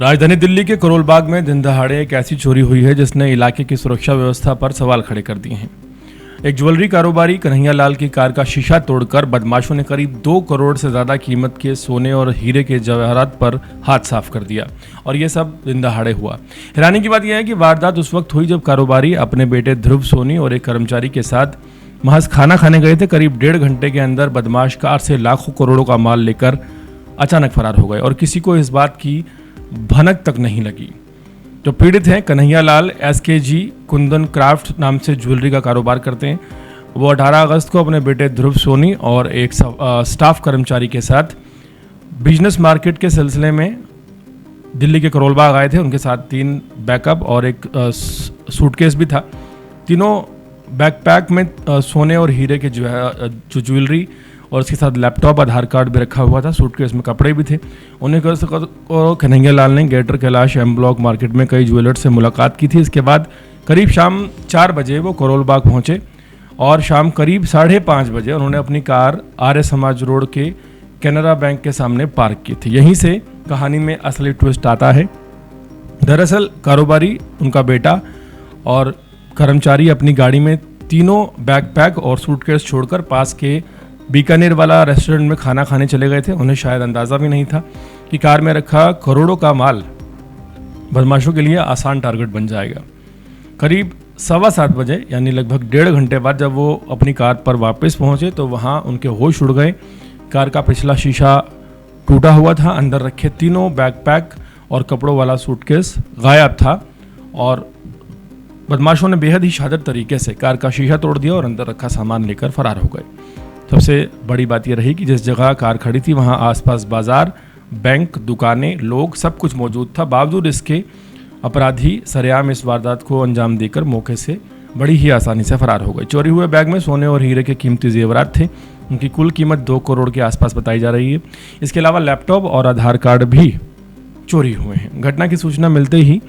राजधानी दिल्ली के करोल बाग में दिन दहाड़े एक ऐसी चोरी हुई है जिसने इलाके की सुरक्षा व्यवस्था पर सवाल खड़े कर दिए हैं। एक ज्वेलरी कारोबारी कन्हैया लाल की कार का शीशा तोड़कर बदमाशों ने करीब 2 करोड़ से ज्यादा कीमत के सोने और हीरे के जवाहरात पर हाथ साफ कर दिया और ये सब दिन दहाड़े हुआ। हैरानी की बात यह है कि वारदात उस वक्त हुई जब कारोबारी अपने बेटे ध्रुव सोनी और एक कर्मचारी के साथ महज खाना खाने गए थे। करीब 1.5 घंटे के अंदर बदमाश कार से लाखों करोड़ों का माल लेकर अचानक फरार हो गए और किसी को इस बात की भनक तक नहीं लगी। जो पीड़ित हैं कन्हैया लाल SKG कुंदन क्राफ्ट नाम से ज्वेलरी का कारोबार करते हैं। वो 18 अगस्त को अपने बेटे ध्रुव सोनी और एक स्टाफ कर्मचारी के साथ बिजनेस मार्केट के सिलसिले में दिल्ली के करोल बाग आए थे। उनके साथ 3 बैकअप और एक सूटकेस भी था। तीनों बैकपैक में सोने और हीरे के जो ज्वेलरी और उसके साथ लैपटॉप, आधार कार्ड भी रखा हुआ था। सूटकेस में कपड़े भी थे। उन्हें कन्हैया लाल ने greater Kailash M block market में कई ज्वेलर्स से मुलाकात की थी। इसके बाद करीब शाम 4 बजे वो करोल बाग पहुंचे और शाम करीब 5:30 बजे उन्होंने अपनी कार आर्य समाज रोड के कैनरा बैंक के सामने पार्क की थी। यहीं से कहानी में असली ट्विस्ट आता है। दरअसल कारोबारी, उनका बेटा और कर्मचारी अपनी गाड़ी में तीनों बैकपैक और सूटकेस छोड़कर पास के बीकानेर वाला रेस्टोरेंट में खाना खाने चले गए थे। उन्हें शायद अंदाज़ा भी नहीं था कि कार में रखा करोड़ों का माल बदमाशों के लिए आसान टारगेट बन जाएगा। करीब 7:15 बजे यानी लगभग 1.5 घंटे बाद जब वो अपनी कार पर वापस पहुंचे तो वहां उनके होश उड़ गए। कार का पिछला शीशा टूटा हुआ था। अंदर रखे तीनों बैकपैक और कपड़ों वाला सूटकेस गायब था और बदमाशों ने बेहद ही शातिर तरीके से कार का शीशा तोड़ दिया और अंदर रखा सामान लेकर फरार हो गए। सबसे बड़ी बात यह रही कि जिस जगह कार खड़ी थी वहां आसपास बाजार, बैंक, दुकानें, लोग, सब कुछ मौजूद था। बावजूद इसके अपराधी सरेआम इस वारदात को अंजाम देकर मौके से बड़ी ही आसानी से फरार हो गए। चोरी हुए बैग में सोने और हीरे के कीमती जेवरात थे। उनकी कुल कीमत 2 करोड़ के आसपास बताई जा रही है। इसके अलावा लैपटॉप और आधार कार्ड भी चोरी हुए हैं। घटना की सूचना मिलते ही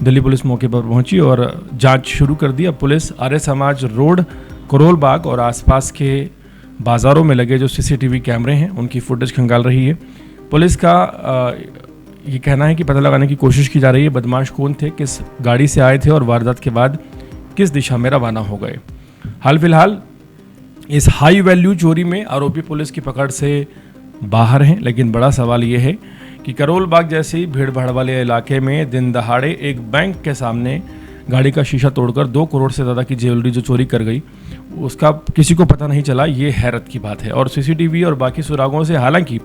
दिल्ली पुलिस मौके पर पहुंची और जांच शुरू कर दी। अब पुलिस आर्य समाज रोड, करोल बाग और आसपास के बाज़ारों में लगे जो CCTV कैमरे हैं उनकी फुटेज खंगाल रही है। पुलिस का ये कहना है कि पता लगाने की कोशिश की जा रही है बदमाश कौन थे, किस गाड़ी से आए थे और वारदात के बाद किस दिशा में रवाना हो गए। हाल फिलहाल इस हाई वैल्यू चोरी में आरोपी पुलिस की पकड़ से बाहर हैं, लेकिन बड़ा सवाल ये है कि करोल बाग जैसी भीड़ भाड़ वाले इलाके में दिन दहाड़े एक बैंक के सामने गाड़ी का शीशा तोड़कर 2 करोड़ से ज़्यादा की ज्वेलरी जो चोरी कर गई उसका किसी को पता नहीं चला। ये हैरत की बात है और CCTV और बाकी सुरागों से हालांकि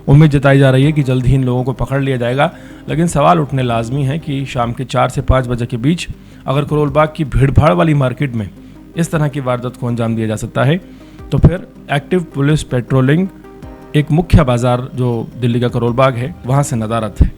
उम्मीद जताई जा रही है कि जल्द ही इन लोगों को पकड़ लिया जाएगा, लेकिन सवाल उठने लाजमी है कि शाम के 4 से 5 बजे के बीच अगर करोल बाग की भीड़ भाड़ वाली मार्केट में इस तरह की वारदात को अंजाम दिया जा सकता है तो फिर एक्टिव पुलिस पेट्रोलिंग एक मुख्य बाजार जो दिल्ली का करोल बाग है वहाँ से नदारत है।